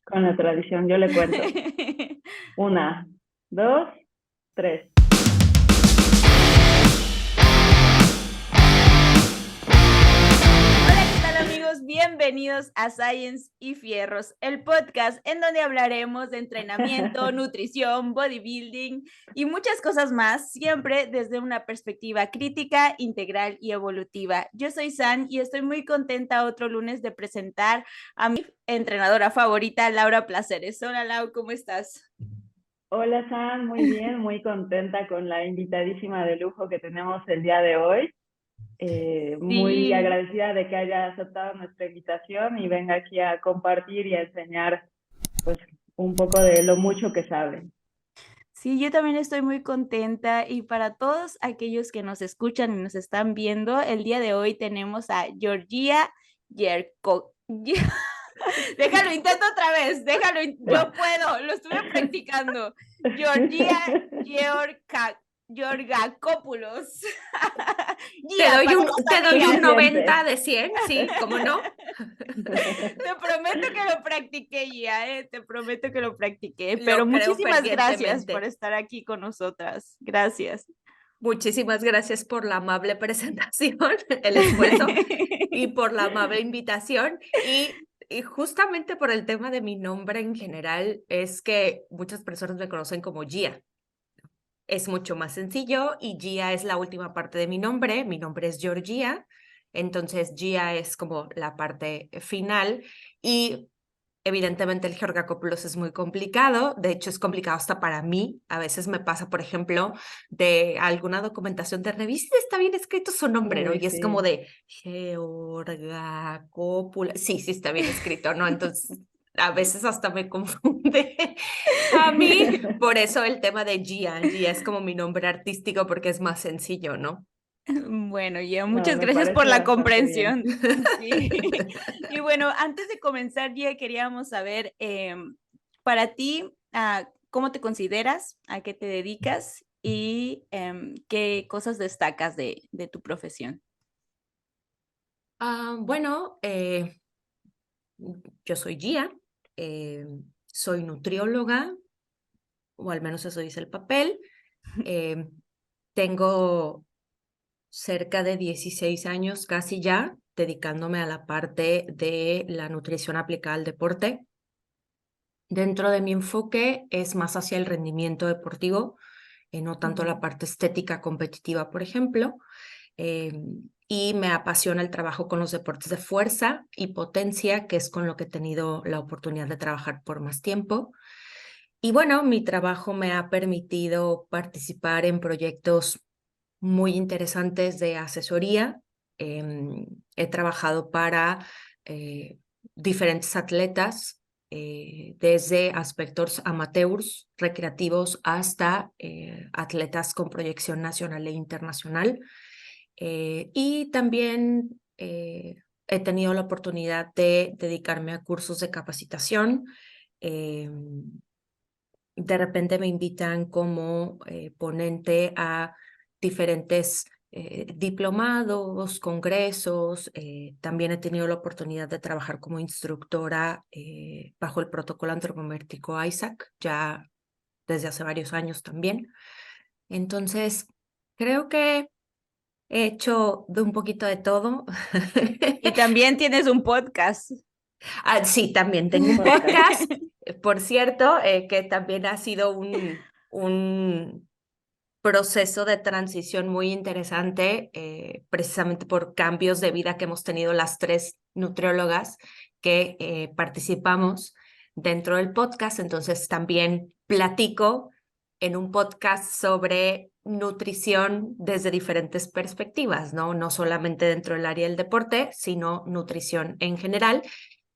Con la tradición, yo le cuento. Una, dos, tres. Hola, ¿qué tal amigos? Bienvenidos a Science y Fierros, el podcast en donde hablaremos de entrenamiento, nutrición, bodybuilding y muchas cosas más, siempre desde una perspectiva crítica, integral y evolutiva. Yo soy San y estoy muy contenta otro lunes de presentar a mi entrenadora favorita, Laura Placeres. Hola Lau, ¿cómo estás? Hola, San, muy bien, muy contenta con la invitadísima de lujo que tenemos el día de hoy. Muy Sí, agradecida de que haya aceptado nuestra invitación y venga aquí a compartir y a enseñar, pues, un poco de lo mucho que sabe. sí, yo también estoy muy contenta y para todos aquellos que nos escuchan y nos están viendo, el día de hoy tenemos a Georgia Yerko. Déjalo, intento otra vez, yo puedo, lo estuve practicando. Georgia Georgakopoulos. Te Gia, doy para un, los te doy un amigas. 90 de 100, sí, ¿cómo no? Te prometo que lo practiqué, Gia, te prometo que lo practiqué, pero Lo creo muchísimas gracias por fervientemente. estar aquí con nosotras. Gracias. Muchísimas gracias por la amable presentación, el esfuerzo y por la amable invitación. Y justamente por el tema de mi nombre en general, es que muchas personas me conocen como Gia. Es mucho más sencillo y Gia es la última parte de mi nombre. Mi nombre es Georgia, entonces Gia es como la parte final y evidentemente el Georgakopoulos es muy complicado, de hecho es complicado hasta para mí. A veces me pasa, por ejemplo, de alguna documentación de revista, está bien escrito su nombre, ¿no? Uy, Y es como sí. de Georgakopoulos, sí, sí está bien escrito, ¿no? Entonces a veces hasta me confunde a mí, por eso el tema de Gia, Gia es como mi nombre artístico porque es más sencillo, ¿no? Bueno, ya, No, muchas me gracias por parece la bastante bien. comprensión. Sí. Y bueno, antes de comenzar, ya queríamos saber, para ti, ¿cómo te consideras? ¿A qué te dedicas? Y qué cosas destacas de tu profesión. Bueno, yo soy Gia, eh, soy nutrióloga, o al menos eso dice el papel. Eh, Tengo cerca de 16 años casi ya dedicándome a la parte de la nutrición aplicada al deporte. Dentro de mi enfoque es más hacia el rendimiento deportivo, no tanto la parte estética competitiva, por ejemplo. eh, y me apasiona el trabajo con los deportes de fuerza y potencia, que es con lo que he tenido la oportunidad de trabajar por más tiempo. Y bueno, mi trabajo me ha permitido participar en proyectos muy interesantes de asesoría. He trabajado para eh, diferentes atletas, desde aspectos amateurs, recreativos, hasta atletas con proyección nacional e internacional. Y también he tenido la oportunidad de dedicarme a cursos de capacitación. De repente me invitan como ponente a diferentes diplomados, congresos. También he tenido la oportunidad de trabajar como instructora bajo el protocolo antropométrico ISAC, ya desde hace varios años también. Entonces, creo que he hecho de un poquito de todo. Y también tienes un podcast. Sí, también tengo Un un podcast. podcast, por cierto, que también ha sido un proceso de transición muy interesante, precisamente por cambios de vida que hemos tenido las tres nutriólogas que participamos dentro del podcast. Entonces también platico en un podcast sobre nutrición desde diferentes perspectivas, ¿no? No solamente dentro del área del deporte, sino nutrición en general.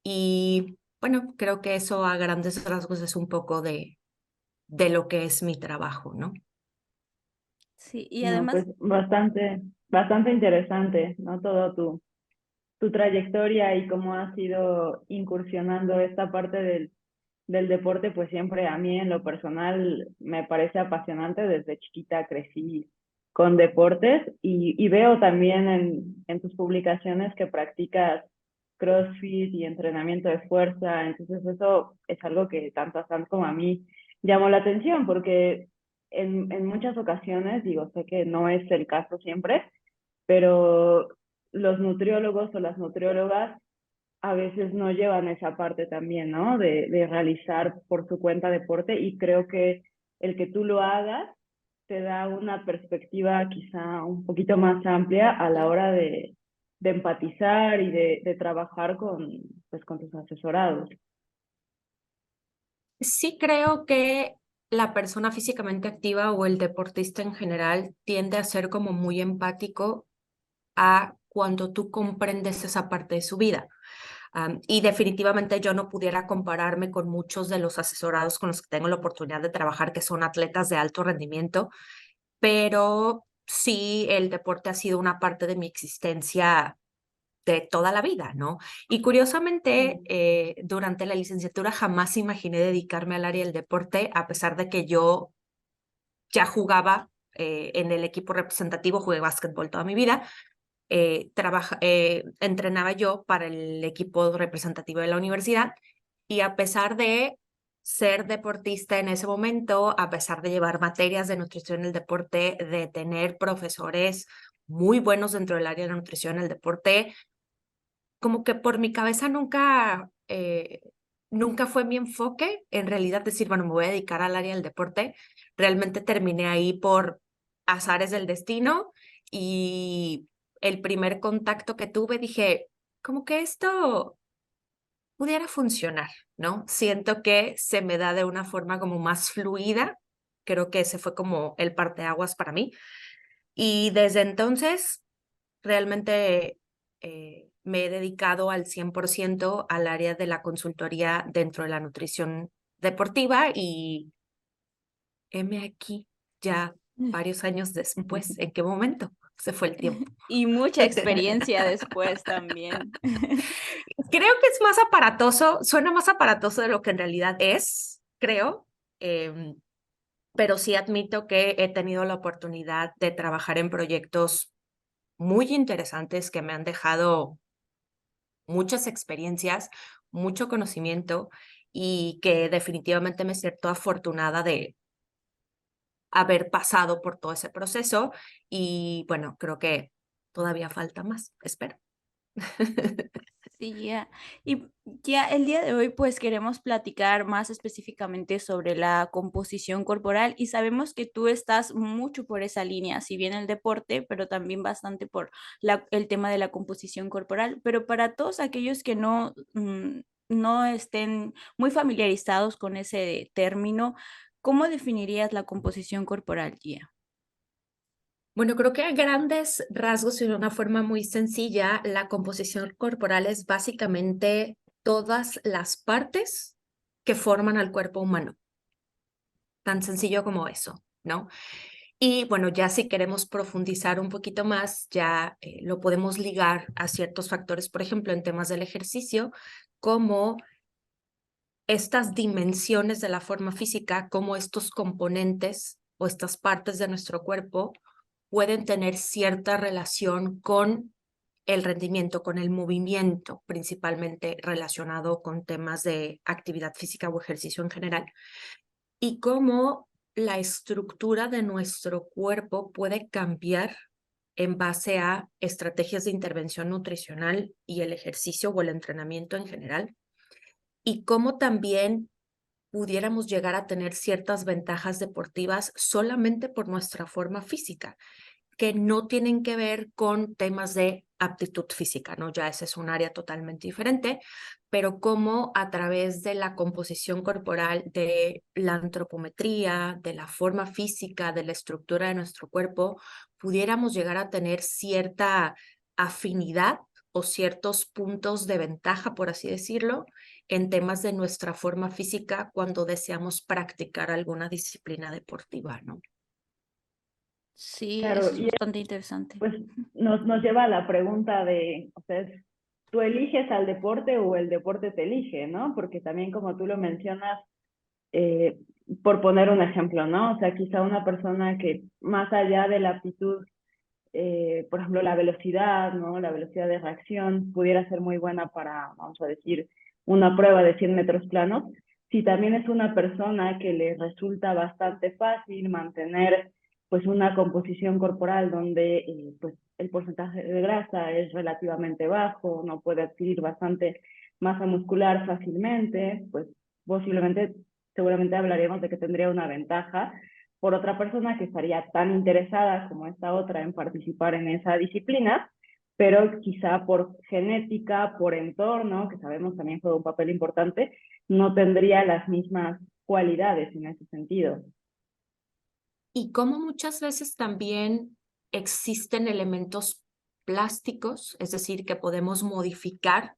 Y bueno, creo que eso a grandes rasgos es un poco de lo que es mi trabajo, ¿no? Sí, y No, además, pues bastante interesante, ¿no? Todo tu trayectoria y cómo has ido incursionando esta parte del deporte, pues siempre a mí en lo personal me parece apasionante. Desde chiquita crecí con deportes y veo también en tus publicaciones que practicas CrossFit y entrenamiento de fuerza. Entonces eso es algo que tanto a Sam como a mí llamó la atención, porque en muchas ocasiones, digo, sé que no es el caso siempre, pero los nutriólogos o las nutriólogas a veces no llevan esa parte también, ¿no? De realizar por su cuenta deporte, y creo que el que tú lo hagas te da una perspectiva quizá un poquito más amplia a la hora de empatizar y de trabajar pues, con tus asesorados. Sí creo que la persona físicamente activa o el deportista en general tiende a ser como muy empático a cuando tú comprendes esa parte de su vida. Y definitivamente yo no pudiera compararme con muchos de los asesorados con los que tengo la oportunidad de trabajar, que son atletas de alto rendimiento, pero sí el deporte ha sido una parte de mi existencia de toda la vida, ¿no? Y curiosamente, durante la licenciatura jamás imaginé dedicarme al área del deporte, a pesar de que yo ya jugaba en el equipo representativo, jugué básquetbol toda mi vida. Entrenaba yo para el equipo representativo de la universidad, y a pesar de ser deportista en ese momento, a pesar de llevar materias de nutrición en el deporte, de tener profesores muy buenos dentro del área de la nutrición en el deporte, como que por mi cabeza nunca fue mi enfoque, en realidad decir, bueno, me voy a dedicar al área del deporte. Realmente terminé ahí por azares del destino, y el primer contacto que tuve dije, como que esto pudiera funcionar, ¿no? Siento que se me da de una forma como más fluida. Creo que ese fue como el parteaguas para mí. Y desde entonces realmente me he dedicado al 100% al área de la consultoría dentro de la nutrición deportiva, y heme aquí ya varios años después. ¿En qué momento se fue el tiempo? Y mucha experiencia después también. Creo que es más aparatoso, suena más aparatoso de lo que en realidad es, creo. Pero sí admito que he tenido la oportunidad de trabajar en proyectos muy interesantes que me han dejado muchas experiencias, mucho conocimiento, y que definitivamente me siento afortunada de haber pasado por todo ese proceso. Y bueno, creo que todavía falta más, espero. Sí, ya. Y ya el día de hoy pues queremos platicar más específicamente sobre la composición corporal, y sabemos que tú estás mucho por esa línea, si bien el deporte, pero también bastante por el tema de la composición corporal. Pero para todos aquellos que no estén muy familiarizados con ese término, ¿cómo definirías la composición corporal, Gia? Bueno, creo que a grandes rasgos y de una forma muy sencilla, la composición corporal es básicamente todas las partes que forman al cuerpo humano. Tan sencillo como eso, ¿no? Y bueno, ya si queremos profundizar un poquito más, ya lo podemos ligar a ciertos factores, por ejemplo, en temas del ejercicio, como estas dimensiones de la forma física, como estos componentes o estas partes de nuestro cuerpo pueden tener cierta relación con el rendimiento, con el movimiento, principalmente relacionado con temas de actividad física o ejercicio en general, y cómo la estructura de nuestro cuerpo puede cambiar en base a estrategias de intervención nutricional y el ejercicio o el entrenamiento en general, y cómo también pudiéramos llegar a tener ciertas ventajas deportivas solamente por nuestra forma física, que no tienen que ver con temas de aptitud física, ¿no? Ya ese es un área totalmente diferente, pero cómo a través de la composición corporal, de la antropometría, de la forma física, de la estructura de nuestro cuerpo, pudiéramos llegar a tener cierta afinidad o ciertos puntos de ventaja, por así decirlo, en temas de nuestra forma física cuando deseamos practicar alguna disciplina deportiva, ¿no? Sí, eso Claro, es y bastante interesante. pues nos lleva a la pregunta de, o sea, ¿tú eliges al deporte o el deporte te elige, no? Porque también como tú lo mencionas, eh, por poner un ejemplo, ¿no? O sea, quizá una persona que más allá de la aptitud por ejemplo, la velocidad, ¿no? La velocidad de reacción pudiera ser muy buena para, vamos a decir, una prueba de 100 metros planos. Si también es una persona que le resulta bastante fácil mantener pues una composición corporal donde pues el porcentaje de grasa es relativamente bajo, no puede adquirir bastante masa muscular fácilmente, pues posiblemente, seguramente hablaríamos de que tendría una ventaja por otra persona que estaría tan interesada como esta otra en participar en esa disciplina, pero quizá por genética, por entorno, que sabemos también juega un papel importante, no tendría las mismas cualidades en ese sentido. Y como muchas veces también existen elementos plásticos, es decir, que podemos modificar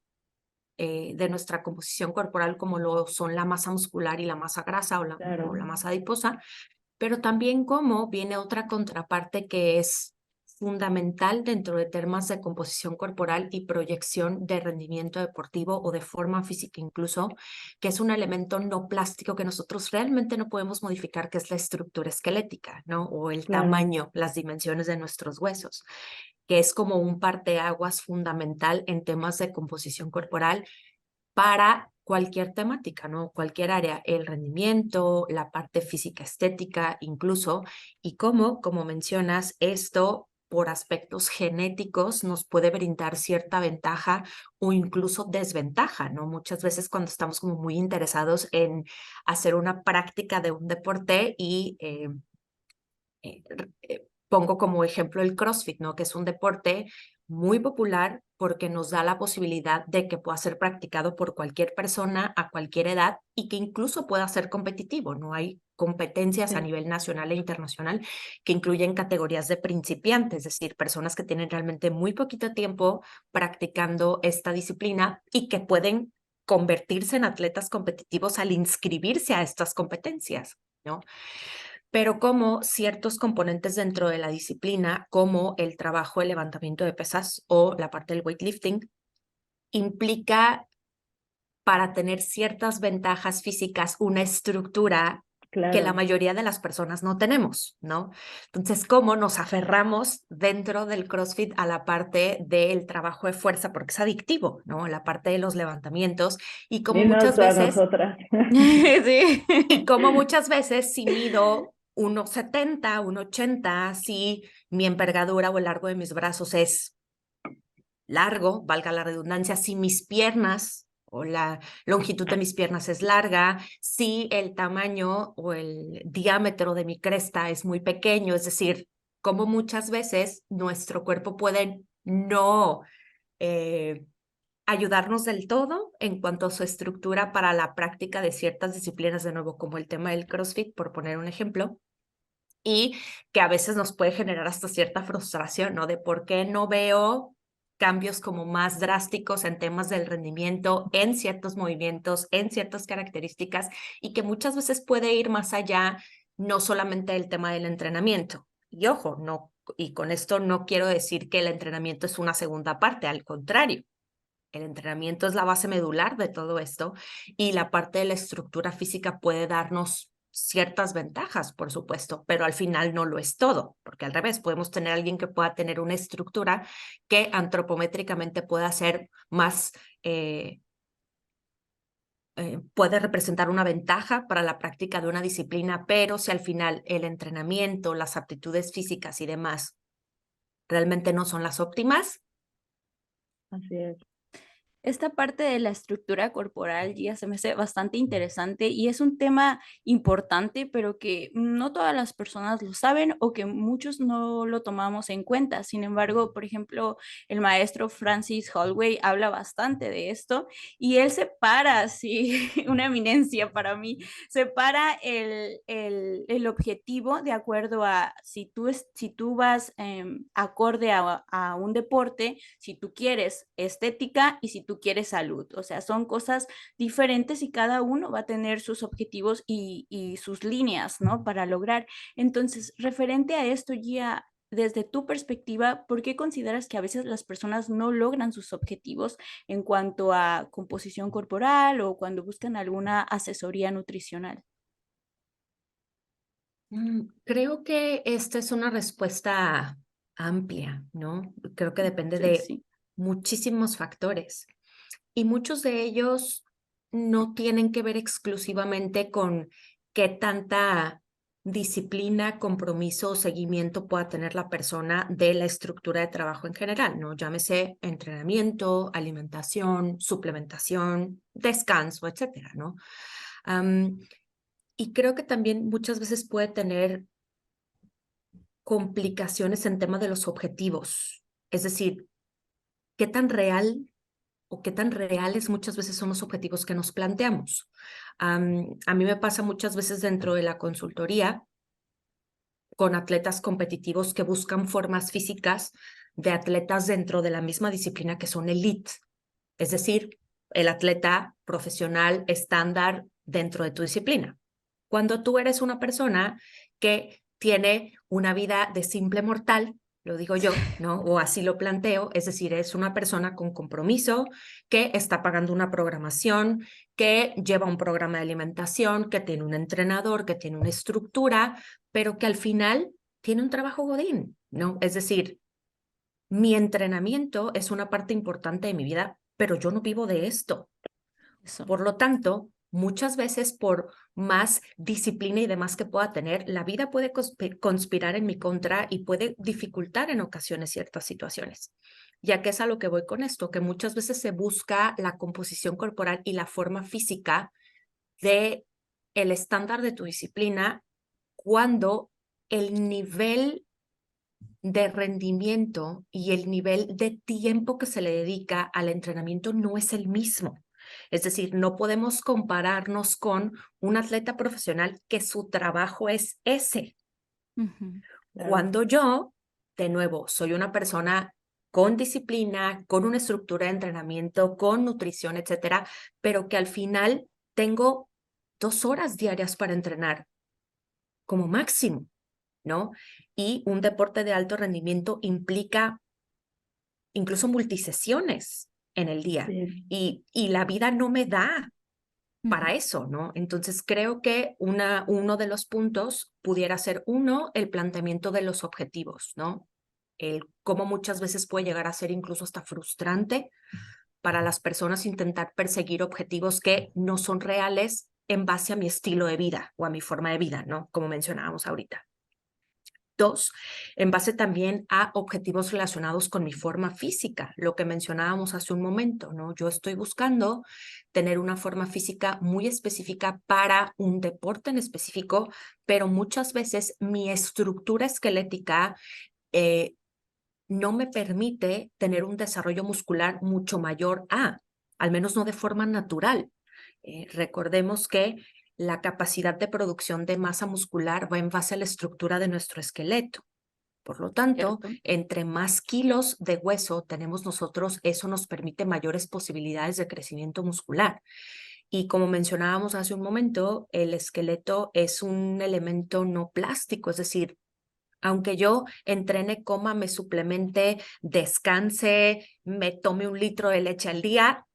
de nuestra composición corporal, como lo son la masa muscular y la masa grasa o Claro. la masa adiposa, pero también como viene otra contraparte que es fundamental dentro de temas de composición corporal y proyección de rendimiento deportivo o de forma física incluso, que es un elemento no plástico que nosotros realmente no podemos modificar, que es la estructura esquelética, ¿no? O el Claro. tamaño, las dimensiones de nuestros huesos, que es como un parteaguas fundamental en temas de composición corporal para cualquier temática, ¿no? Cualquier área, el rendimiento, la parte física estética incluso, y cómo, como mencionas, esto por aspectos genéticos nos puede brindar cierta ventaja o incluso desventaja, ¿no? Muchas veces cuando estamos como muy interesados en hacer una práctica de un deporte y pongo como ejemplo el CrossFit, ¿no? Que es un deporte muy popular porque nos da la posibilidad de que pueda ser practicado por cualquier persona a cualquier edad y que incluso pueda ser competitivo, ¿no? Hay competencias a nivel nacional e internacional que incluyen categorías de principiantes, es decir, personas que tienen realmente muy poquito tiempo practicando esta disciplina y que pueden convertirse en atletas competitivos al inscribirse a estas competencias, ¿no? Pero como ciertos componentes dentro de la disciplina, como el trabajo de levantamiento de pesas o la parte del weightlifting, implica para tener ciertas ventajas físicas una estructura que la Claro. mayoría de las personas no tenemos, ¿no? Entonces, ¿cómo nos aferramos dentro del CrossFit a la parte del trabajo de fuerza? Porque es adictivo, ¿no? La parte de los levantamientos y como Dinos muchas tú a veces nosotras. Sí. y como muchas veces si mido 1,70, 1,80, si mi envergadura o el largo de mis brazos es largo, valga la redundancia, si mis piernas o la longitud de mis piernas es larga, si el tamaño o el diámetro de mi cresta es muy pequeño, es decir, como muchas veces nuestro cuerpo puede no ayudarnos del todo en cuanto a su estructura para la práctica de ciertas disciplinas, de nuevo, como el tema del CrossFit, por poner un ejemplo, y que a veces nos puede generar hasta cierta frustración, ¿no? De por qué no veo cambios como más drásticos en temas del rendimiento, en ciertos movimientos, en ciertas características, y que muchas veces puede ir más allá, no solamente del tema del entrenamiento. Y ojo, no, y con esto no quiero decir que el entrenamiento es una segunda parte, al contrario. El entrenamiento es la base medular de todo esto y la parte de la estructura física puede darnos ciertas ventajas, por supuesto, pero al final no lo es todo, porque al revés, podemos tener a alguien que pueda tener una estructura que antropométricamente pueda ser más, puede representar una ventaja para la práctica de una disciplina, pero si al final el entrenamiento, las aptitudes físicas y demás realmente no son las óptimas. Así es. Esta parte de la estructura corporal ya se me hace bastante interesante y es un tema importante, pero que no todas las personas lo saben o que muchos no lo tomamos en cuenta. Sin embargo, por ejemplo, el maestro Francis Holloway habla bastante de esto y él separa, sí, una eminencia para mí, separa el objetivo de acuerdo a si tú vas acorde a un deporte, si tú quieres estética y si tú quieres salud. O sea, son cosas diferentes y cada uno va a tener sus objetivos y sus líneas, ¿no? Para lograr. Entonces, referente a esto, Gia, desde tu perspectiva, ¿por qué consideras que a veces las personas no logran sus objetivos en cuanto a composición corporal o cuando buscan alguna asesoría nutricional? Creo que esta es una respuesta amplia, ¿no? Creo que depende Sí, de sí. muchísimos factores y muchos de ellos no tienen que ver exclusivamente con qué tanta disciplina, compromiso o seguimiento pueda tener la persona de la estructura de trabajo en general, ¿no? Llámese entrenamiento, alimentación, suplementación, descanso, etcétera, ¿no? Y creo que también muchas veces puede tener complicaciones en tema de los objetivos. Es decir, qué tan real o qué tan reales muchas veces son los objetivos que nos planteamos. A mí me pasa muchas veces dentro de la consultoría con atletas competitivos que buscan formas físicas de atletas dentro de la misma disciplina que son elite. Es decir, el atleta profesional estándar dentro de tu disciplina. Cuando tú eres una persona que tiene una vida de simple mortal, lo digo yo, ¿no? O así lo planteo, es decir, es una persona con compromiso que está pagando una programación, que lleva un programa de alimentación, que tiene un entrenador, que tiene una estructura, pero que al final tiene un trabajo godín, ¿no? Es decir, mi entrenamiento es una parte importante de mi vida, pero yo no vivo de esto. Eso. Por lo tanto, muchas veces por más disciplina y demás que pueda tener, la vida puede conspirar en mi contra y puede dificultar en ocasiones ciertas situaciones. Ya que es a lo que voy con esto, que muchas veces se busca la composición corporal y la forma física de el estándar de tu disciplina cuando el nivel de rendimiento y el nivel de tiempo que se le dedica al entrenamiento no es el mismo. Es decir, no podemos compararnos con un atleta profesional que su trabajo es ese. Ujú. Claro. Cuando yo, de nuevo, soy una persona con disciplina, con una estructura de entrenamiento, con nutrición, etcétera, pero que al final tengo 2 horas diarias para entrenar como máximo, ¿no? Y un deporte de alto rendimiento implica incluso multisesiones en el día Sí. y la vida no me da para Ujú. eso, ¿no? Entonces creo que uno de los puntos pudiera ser el planteamiento de los objetivos, ¿no? El cómo muchas veces puede llegar a ser incluso hasta frustrante para las personas intentar perseguir objetivos que no son reales en base a mi estilo de vida o a mi forma de vida, ¿no? Como mencionábamos ahorita. 2, en base también a objetivos relacionados con mi forma física, lo que mencionábamos hace un momento, ¿no? Yo estoy buscando tener una forma física muy específica para un deporte en específico, pero muchas veces mi estructura esquelética no me permite tener un desarrollo muscular mucho mayor al menos no de forma natural. Recordemos que la capacidad de producción de masa muscular va en base a la estructura de nuestro esqueleto. Por lo tanto, Cierto. entre más kilos de hueso tenemos nosotros, eso nos permite mayores posibilidades de crecimiento muscular. Y como mencionábamos hace un momento, el esqueleto es un elemento no plástico, es decir, aunque yo entrene, coma, me suplemente, descanse, me tome 1 litro de leche al día,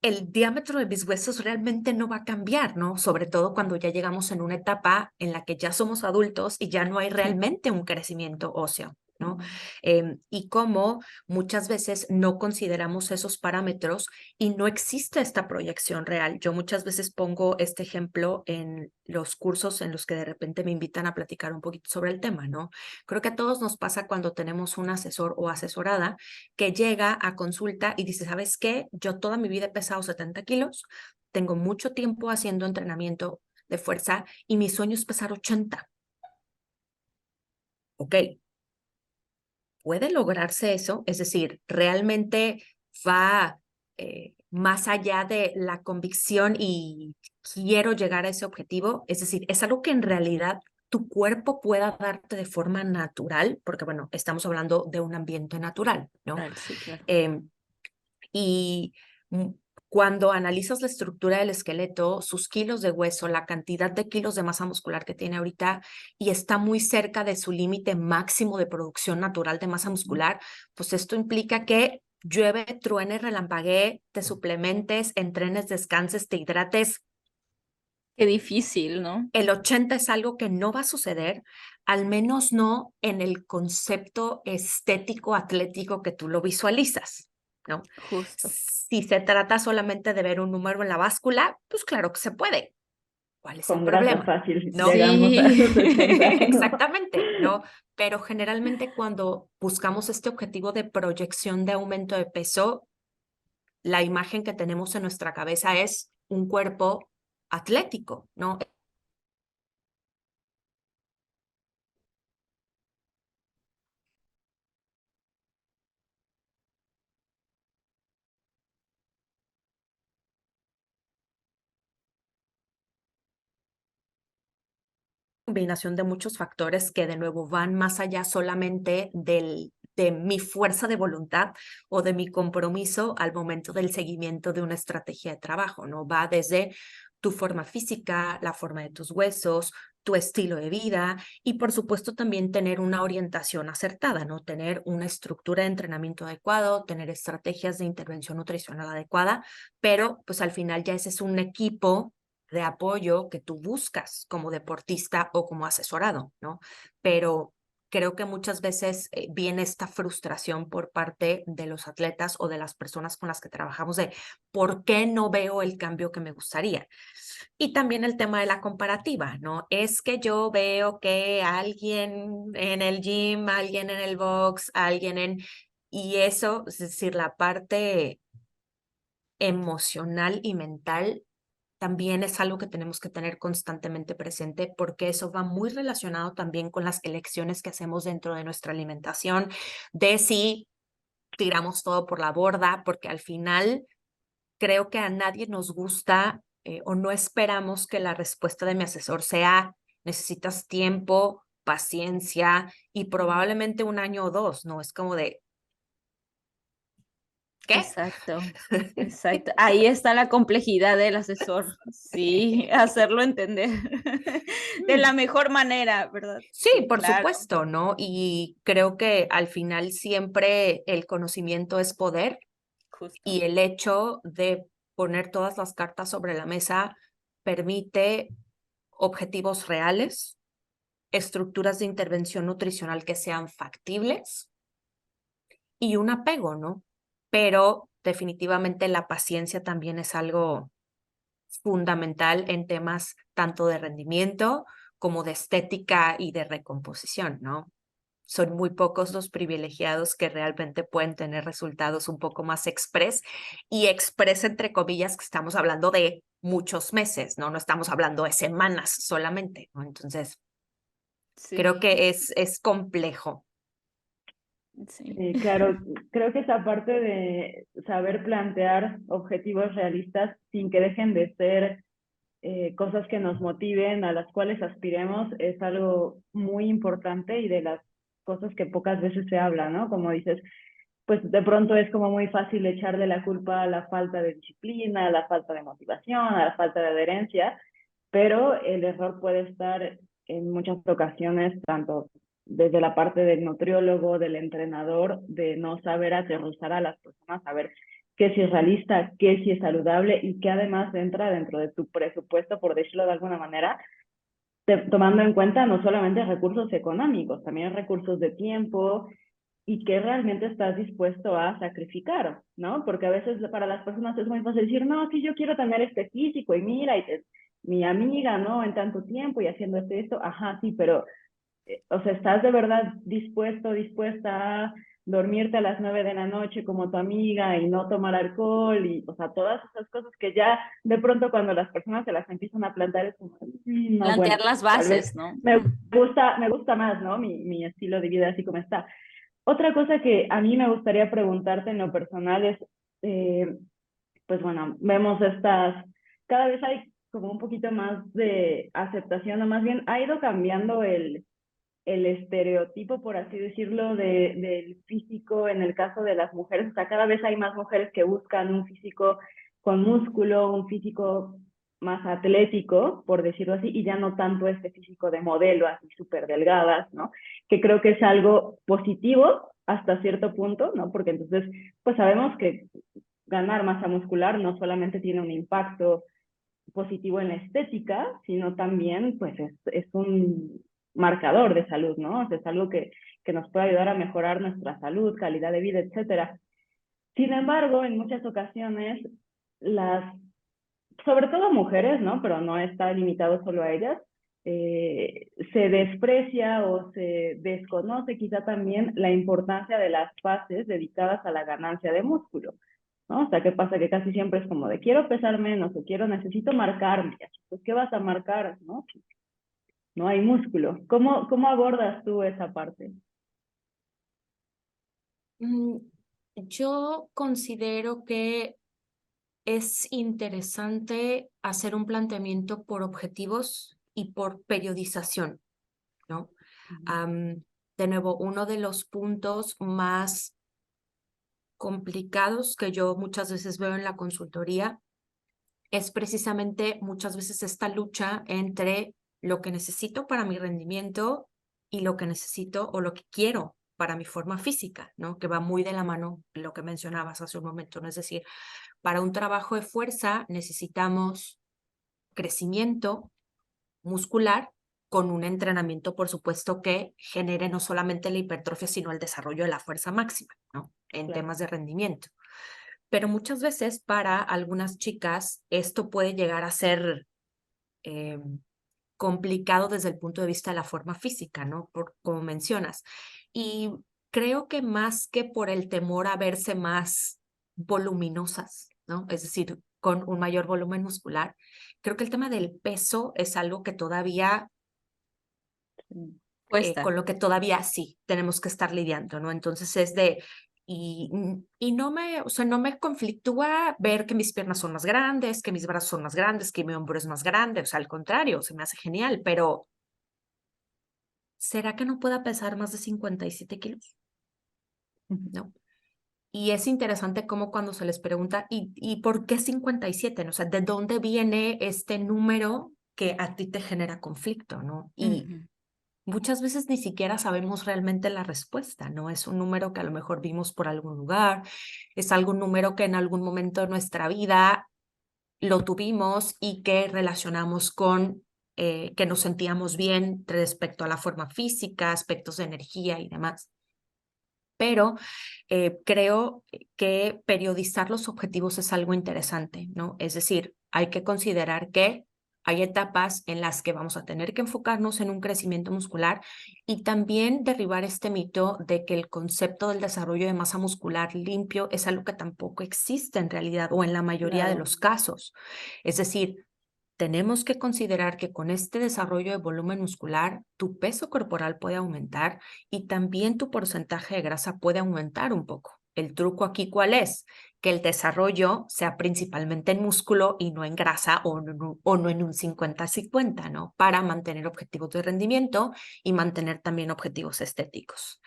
el diámetro de mis huesos realmente no va a cambiar, ¿no? Sobre todo cuando ya llegamos en una etapa en la que ya somos adultos y ya no hay realmente un crecimiento óseo, ¿no? Y como muchas veces no consideramos esos parámetros y no existe esta proyección real. Yo muchas veces pongo este ejemplo en los cursos en los que de repente me invitan a platicar un poquito sobre el tema, ¿no? Creo que a todos nos pasa cuando tenemos un asesor o asesorada que llega a consulta y dice, ¿sabes qué? Yo toda mi vida he pesado 70 kilos, tengo mucho tiempo haciendo entrenamiento de fuerza y mi sueño es pesar 80. Ok, ¿puede lograrse eso? Es decir, ¿realmente va más allá de la convicción y quiero llegar a ese objetivo? Es decir, ¿es algo que en realidad tu cuerpo pueda darte de forma natural? Porque, bueno, estamos hablando de un ambiente natural, ¿no? Sí, claro. Y mm, cuando analizas la estructura del esqueleto, sus kilos de hueso, la cantidad de kilos de masa muscular que tiene ahorita y está muy cerca de su límite máximo de producción natural de masa muscular, pues esto implica que llueve, truene, relampaguee, te suplementes, entrenes, descanses, te hidrates, Qué difícil, ¿no? El 80 es algo que no va a suceder, al menos no en el concepto estético atlético que tú lo visualizas, ¿no? Justo. Si se trata solamente de ver un número en la báscula, pues claro que se puede. ¿Cuál es el Con grasa problema? fácil ¿No? llegamos a Sí. los 80, ¿no? Exactamente, ¿no? Pero generalmente cuando buscamos este objetivo de proyección de aumento de peso, la imagen que tenemos en nuestra cabeza es un cuerpo atlético, ¿no? Combinación de muchos factores que de nuevo van más allá solamente de mi fuerza de voluntad o de mi compromiso al momento del seguimiento de una estrategia de trabajo, ¿no? Va desde tu forma física, la forma de tus huesos, tu estilo de vida y por supuesto también tener una orientación acertada, ¿no? Tener una estructura de entrenamiento adecuado, tener estrategias de intervención nutricional adecuada, pero pues al final ya ese es un equipo de apoyo que tú buscas como deportista o como asesorado, ¿no? Pero creo que muchas veces viene esta frustración por parte de los atletas o de las personas con las que trabajamos de por qué no veo el cambio que me gustaría. Y también el tema de la comparativa, ¿no? Es que yo veo que alguien en el gym, alguien en el box, alguien en... Y eso, es decir, la parte emocional y mental también es algo que tenemos que tener constantemente presente porque eso va muy relacionado también con las elecciones que hacemos dentro de nuestra alimentación, de si tiramos todo por la borda, porque al final creo que a nadie nos gusta o no esperamos que la respuesta de mi asesor sea necesitas tiempo, paciencia y probablemente un año o dos, ¿no? Es como de, ¿qué? Exacto, exacto. Ahí está la complejidad del asesor. Sí, hacerlo entender de la mejor manera, ¿verdad? Sí, Sí, por claro, supuesto, ¿no? Y creo que al final siempre el conocimiento es poder justo. y el hecho de poner todas las cartas sobre la mesa permite objetivos reales, estructuras de intervención nutricional que sean factibles y un apego, ¿no? Pero definitivamente la paciencia también es algo fundamental en temas tanto de rendimiento como de estética y de recomposición, ¿no? Son muy pocos los privilegiados que realmente pueden tener resultados un poco más express y express entre comillas que estamos hablando de muchos meses, ¿no? No estamos hablando de semanas solamente, ¿no? Entonces, creo Sí, que es complejo. sí. Claro, creo que esa parte de saber plantear objetivos realistas sin que dejen de ser cosas que nos motiven, a las cuales aspiremos, es algo muy importante y de las cosas que pocas veces se habla, ¿no? Como dices, pues de pronto es como muy fácil echarle la culpa a la falta de disciplina, a la falta de motivación, a la falta de adherencia, pero el error puede estar en muchas ocasiones, tanto desde la parte del nutriólogo, del entrenador, de no saber aterrizar a las personas, saber qué sí es realista, qué sí es saludable y qué además entra dentro de tu presupuesto, por decirlo de alguna manera, tomando en cuenta no solamente recursos económicos, también recursos de tiempo, y qué realmente estás dispuesto a sacrificar, ¿no? Porque a veces para las personas es muy fácil decir, no, sí, yo quiero tener este físico y mira, mi amiga, ¿no? En tanto tiempo y haciendo esto, ajá, sí, pero, o sea, ¿estás de verdad dispuesta a dormirte a las 9 de la noche como tu amiga y no tomar alcohol y, o sea, todas esas cosas que ya de pronto cuando las personas se las empiezan a plantar es como, no, Plantear bueno, las tal vez bases, ¿no? me gusta más, ¿no? Mi estilo de vida así como está. Otra cosa que a mí me gustaría preguntarte en lo personal es, eh, pues bueno, vemos cada vez hay como un poquito más de aceptación, o más bien ha ido cambiando el estereotipo, por así decirlo, del físico en el caso de las mujeres. O sea, cada vez hay más mujeres que buscan un físico con músculo, un físico más atlético, por decirlo así, y ya no tanto este físico de modelo, así súper delgadas, ¿no? Que creo que es algo positivo hasta cierto punto, ¿no? Porque entonces, pues sabemos que ganar masa muscular no solamente tiene un impacto positivo en la estética, sino también pues es un marcador de salud, ¿no? O sea, es algo que nos puede ayudar a mejorar nuestra salud, calidad de vida, etcétera. Sin embargo, en muchas ocasiones, las, sobre todo mujeres, ¿no? Pero no está limitado solo a ellas, se desprecia o se desconoce quizá también la importancia de las fases dedicadas a la ganancia de músculo, ¿no? O sea, ¿qué pasa? Que casi siempre es como de quiero pesar menos o necesito marcarme. Pues, ¿qué vas a marcar, no? No hay músculo. ¿Cómo abordas tú esa parte? Yo considero que es interesante hacer un planteamiento por objetivos y por periodización, ¿no? De nuevo, uno de los puntos más complicados que yo muchas veces veo en la consultoría es precisamente muchas veces esta lucha entre lo que necesito para mi rendimiento y lo que necesito o lo que quiero para mi forma física, ¿no? Que va muy de la mano lo que mencionabas hace un momento, ¿no? Es decir, para un trabajo de fuerza necesitamos crecimiento muscular con un entrenamiento, por supuesto, que genere no solamente la hipertrofia, sino el desarrollo de la fuerza máxima, ¿no? En Claro. temas de rendimiento. Pero muchas veces para algunas chicas esto puede llegar a ser complicado desde el punto de vista de la forma física, ¿no? Como mencionas. Y creo que más que por el temor a verse más voluminosas, ¿no? Es decir, con un mayor volumen muscular, creo que el tema del peso es algo que todavía Cuesta. con lo que todavía sí tenemos que estar lidiando, ¿no? Entonces es de, y no me, o sea, no me conflictúa ver que mis piernas son más grandes, que mis brazos son más grandes, que mi hombro es más grande, o sea, al contrario, se me hace genial, pero ¿será que no pueda pesar más de 57 kilos? ¿No? Y es interesante cómo cuando se les pregunta, ¿y por qué 57? ¿No? O sea, ¿de dónde viene este número que a ti te genera conflicto, ¿no? Y muchas veces ni siquiera sabemos realmente la respuesta, ¿no? Es un número que a lo mejor vimos por algún lugar, es algún número que en algún momento de nuestra vida lo tuvimos y que relacionamos con que nos sentíamos bien respecto a la forma física, aspectos de energía y demás. Pero creo que periodizar los objetivos es algo interesante, ¿no? Es decir, hay que considerar que hay etapas en las que vamos a tener que enfocarnos en un crecimiento muscular y también derribar este mito de que el concepto del desarrollo de masa muscular limpio es algo que tampoco existe en realidad o en la mayoría de Claro. los casos. Es decir, tenemos que considerar que con este desarrollo de volumen muscular, tu peso corporal puede aumentar y también tu porcentaje de grasa puede aumentar un poco. El truco aquí, ¿cuál es? Que el desarrollo sea principalmente en músculo y no en grasa o no en un 50-50, ¿no? Para mantener objetivos de rendimiento y mantener también objetivos estéticos.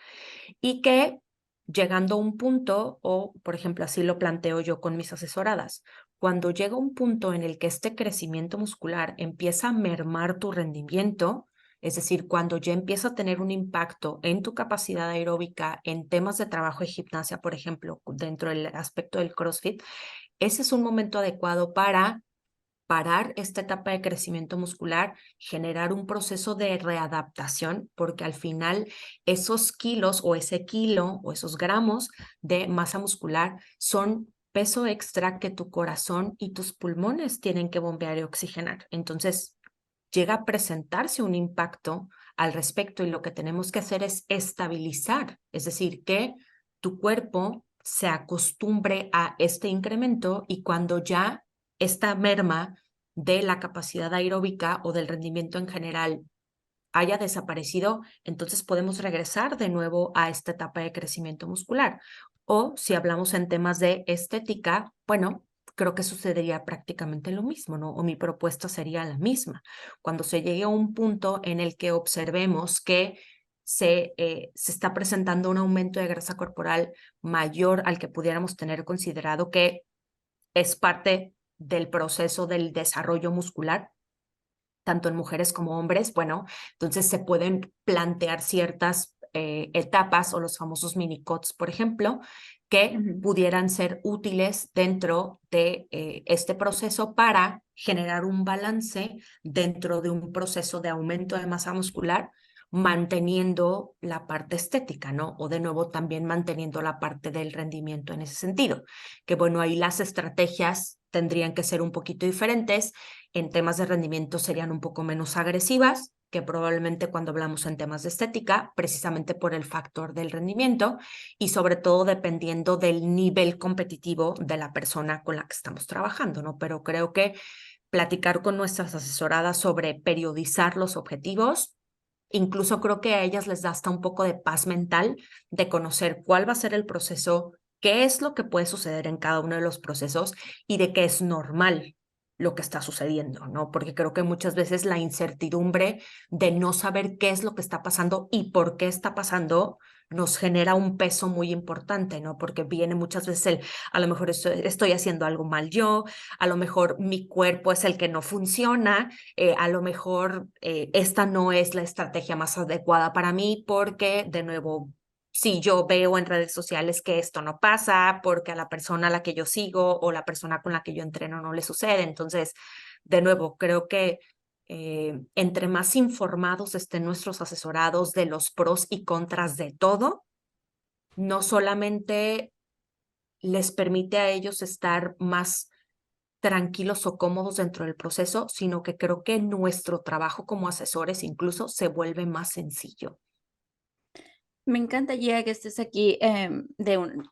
Y que llegando a un punto, o por ejemplo, así lo planteo yo con mis asesoradas, cuando llega un punto en el que este crecimiento muscular empieza a mermar tu rendimiento, es decir, cuando ya empieza a tener un impacto en tu capacidad aeróbica, en temas de trabajo de gimnasia, por ejemplo, dentro del aspecto del CrossFit, ese es un momento adecuado para parar esta etapa de crecimiento muscular, generar un proceso de readaptación, porque al final esos kilos o ese kilo o esos gramos de masa muscular son peso extra que tu corazón y tus pulmones tienen que bombear y oxigenar. Entonces, llega a presentarse un impacto al respecto y lo que tenemos que hacer es estabilizar, es decir, que tu cuerpo se acostumbre a este incremento y cuando ya esta merma de la capacidad aeróbica o del rendimiento en general haya desaparecido, entonces podemos regresar de nuevo a esta etapa de crecimiento muscular. O si hablamos en temas de estética, bueno, creo que sucedería prácticamente lo mismo, ¿no? O mi propuesta sería la misma. Cuando se llegue a un punto en el que observemos que se está presentando un aumento de grasa corporal mayor al que pudiéramos tener considerado que es parte del proceso del desarrollo muscular, tanto en mujeres como hombres, bueno, entonces se pueden plantear ciertas etapas o los famosos mini-COTS, por ejemplo, que Ujú. pudieran ser útiles dentro de este proceso para generar un balance dentro de un proceso de aumento de masa muscular, manteniendo la parte estética, ¿no? O de nuevo también manteniendo la parte del rendimiento en ese sentido. Que bueno, ahí las estrategias tendrían que ser un poquito diferentes. En temas de rendimiento serían un poco menos agresivas que probablemente cuando hablamos en temas de estética, precisamente por el factor del rendimiento y sobre todo dependiendo del nivel competitivo de la persona con la que estamos trabajando, ¿no? Pero creo que platicar con nuestras asesoradas sobre periodizar los objetivos, incluso creo que a ellas les da hasta un poco de paz mental de conocer cuál va a ser el proceso, qué es lo que puede suceder en cada uno de los procesos y de que es normal lo que está sucediendo, ¿no? Porque creo que muchas veces la incertidumbre de no saber qué es lo que está pasando y por qué está pasando nos genera un peso muy importante, ¿no? Porque viene muchas veces a lo mejor estoy haciendo algo mal yo, a lo mejor mi cuerpo es el que no funciona, a lo mejor esta no es la estrategia más adecuada para mí porque, de nuevo, si yo veo en redes sociales que esto no pasa, porque a la persona a la que yo sigo o la persona con la que yo entreno no le sucede. Entonces, de nuevo, creo que entre más informados estén nuestros asesorados de los pros y contras de todo, no solamente les permite a ellos estar más tranquilos o cómodos dentro del proceso, sino que creo que nuestro trabajo como asesores incluso se vuelve más sencillo. Me encanta, Gia, que estés aquí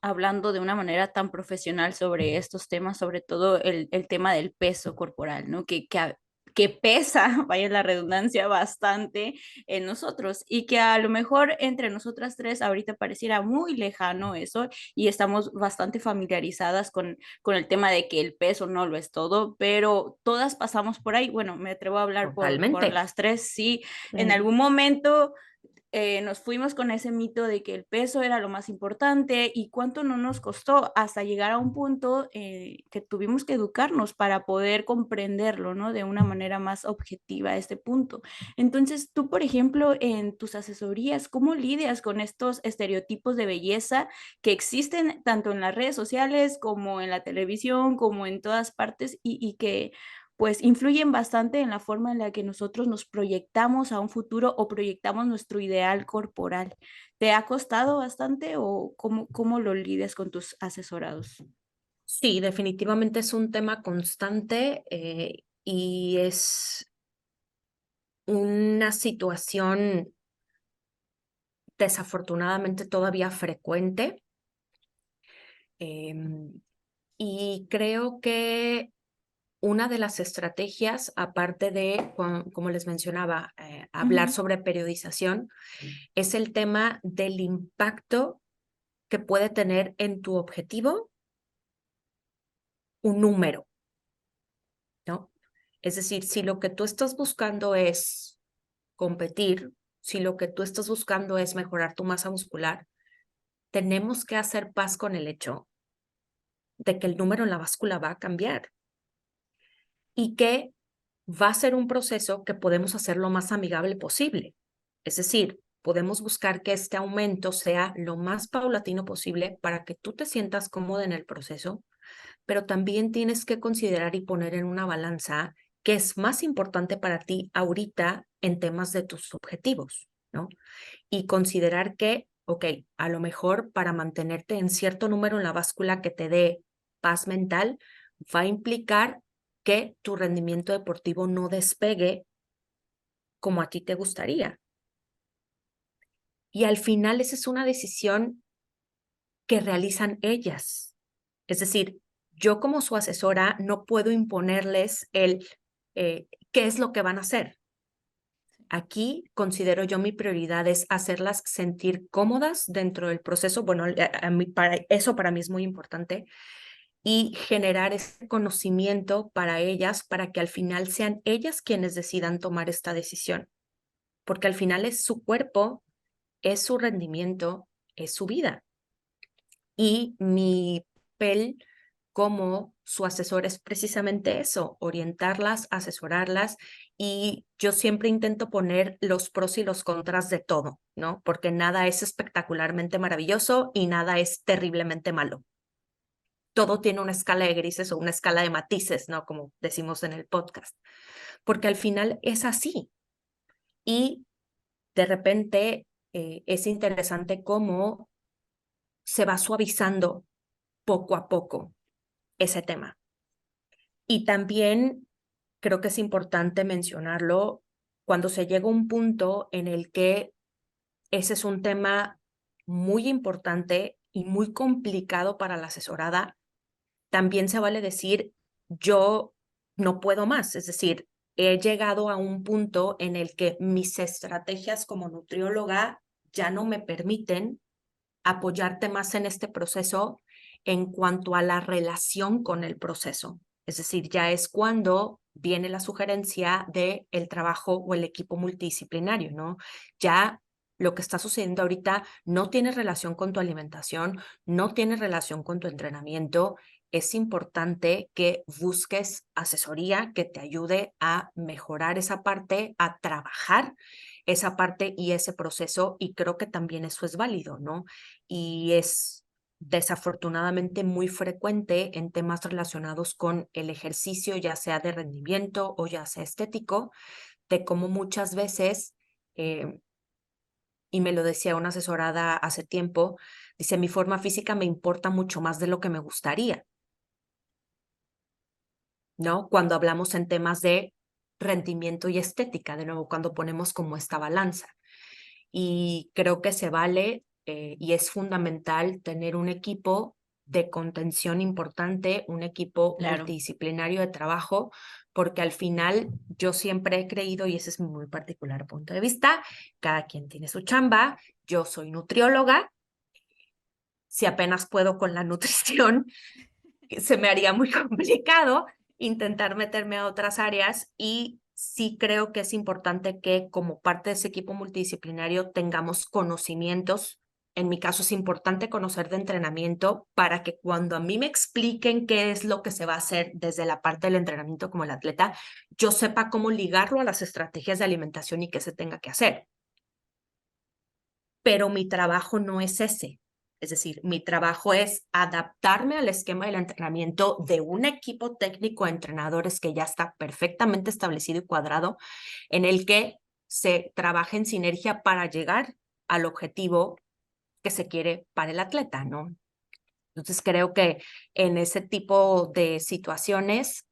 hablando de una manera tan profesional sobre estos temas, sobre todo el tema del peso corporal, ¿no? Que pesa, vaya la redundancia, bastante en nosotros y que a lo mejor entre nosotras tres ahorita pareciera muy lejano eso y estamos bastante familiarizadas con el tema de que el peso no lo es todo, pero todas pasamos por ahí. Bueno, me atrevo a hablar por Totalmente. las tres, sí, en Sí. algún momento nos fuimos con ese mito de que el peso era lo más importante y cuánto no nos costó hasta llegar a un punto que tuvimos que educarnos para poder comprenderlo, ¿no? De una manera más objetiva este punto. Entonces, tú, por ejemplo, en tus asesorías, ¿cómo lidias con estos estereotipos de belleza que existen tanto en las redes sociales como en la televisión, como en todas partes y que pues influyen bastante en la forma en la que nosotros nos proyectamos a un futuro o proyectamos nuestro ideal corporal? ¿Te ha costado bastante o cómo lo lidias con tus asesorados? Sí, definitivamente es un tema constante y es una situación desafortunadamente todavía frecuente. Y creo que una de las estrategias, aparte de, como les mencionaba, hablar Ujú. sobre periodización, es el tema del impacto que puede tener en tu objetivo un número, ¿no? Es decir, si lo que tú estás buscando es competir, si lo que tú estás buscando es mejorar tu masa muscular, tenemos que hacer paz con el hecho de que el número en la báscula va a cambiar y que va a ser un proceso que podemos hacer lo más amigable posible. Es decir, podemos buscar que este aumento sea lo más paulatino posible para que tú te sientas cómodo en el proceso, pero también tienes que considerar y poner en una balanza qué es más importante para ti ahorita en temas de tus objetivos, ¿no? Y considerar que, ok, a lo mejor para mantenerte en cierto número en la báscula que te dé paz mental, va a implicar que tu rendimiento deportivo no despegue como a ti te gustaría. Y al final esa es una decisión que realizan ellas. Es decir, yo como su asesora no puedo imponerles qué es lo que van a hacer. Aquí considero yo mi prioridad es hacerlas sentir cómodas dentro del proceso. Bueno, eso para mí es muy importante y generar ese conocimiento para ellas para que al final sean ellas quienes decidan tomar esta decisión, porque al final es su cuerpo, es su rendimiento, es su vida. Y mi papel cómo su asesor es precisamente eso, orientarlas, asesorarlas, y yo siempre intento poner los pros y los contras de todo, ¿no? Porque nada es espectacularmente maravilloso y nada es terriblemente malo. Todo tiene una escala de grises o una escala de matices, ¿no? Como decimos en el podcast, porque al final es así. Y de repente es interesante cómo se va suavizando poco a poco ese tema. Y también creo que es importante mencionarlo cuando se llega a un punto en el que ese es un tema muy importante y muy complicado para la asesorada. También se vale decir, yo no puedo más, es decir, he llegado a un punto en el que mis estrategias como nutrióloga ya no me permiten apoyarte más en este proceso en cuanto a la relación con el proceso. Es decir, ya es cuando viene la sugerencia de el trabajo o el equipo multidisciplinario, ¿no? Ya lo que está sucediendo ahorita no tiene relación con tu alimentación, no tiene relación con tu entrenamiento. Es importante que busques asesoría que te ayude a mejorar esa parte, a trabajar esa parte y ese proceso, y creo que también eso es válido, ¿no? Y es desafortunadamente muy frecuente en temas relacionados con el ejercicio, ya sea de rendimiento o ya sea estético, de cómo muchas veces, y me lo decía una asesorada hace tiempo, dice, mi forma física me importa mucho más de lo que me gustaría, ¿no? Cuando hablamos en temas de rendimiento y estética, de nuevo, cuando ponemos como esta balanza. Y creo que se vale y es fundamental tener un equipo de contención importante, un equipo multidisciplinario de trabajo, porque al final yo siempre he creído, y ese es mi muy particular punto de vista, cada quien tiene su chamba, yo soy nutrióloga, si apenas puedo con la nutrición, se me haría muy complicado intentar meterme a otras áreas, y sí creo que es importante que como parte de ese equipo multidisciplinario tengamos conocimientos. En mi caso es importante conocer de entrenamiento para que cuando a mí me expliquen qué es lo que se va a hacer desde la parte del entrenamiento como el atleta, yo sepa cómo ligarlo a las estrategias de alimentación y qué se tenga que hacer. Pero mi trabajo no es ese. Es decir, mi trabajo es adaptarme al esquema del entrenamiento de un equipo técnico de entrenadores que ya está perfectamente establecido y cuadrado, en el que se trabaja en sinergia para llegar al objetivo que se quiere para el atleta, ¿no? Entonces creo que en ese tipo de situaciones,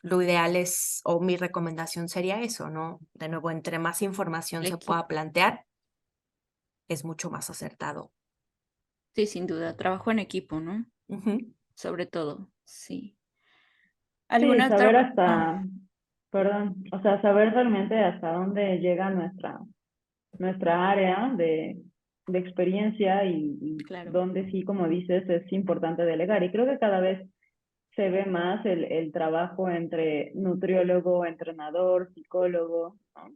lo ideal es, o mi recomendación sería eso, ¿no? De nuevo, entre más información se pueda plantear, es mucho más acertado. Sí, sin duda, trabajo en equipo, ¿no? Sobre todo, sí. Sí, ¿Alguna saber otra? hasta, perdón, o sea, saber realmente hasta dónde llega nuestra área de experiencia y Claro. dónde sí, como dices, es importante delegar. Y creo que cada vez se ve más el trabajo entre nutriólogo, entrenador, psicólogo, ¿no?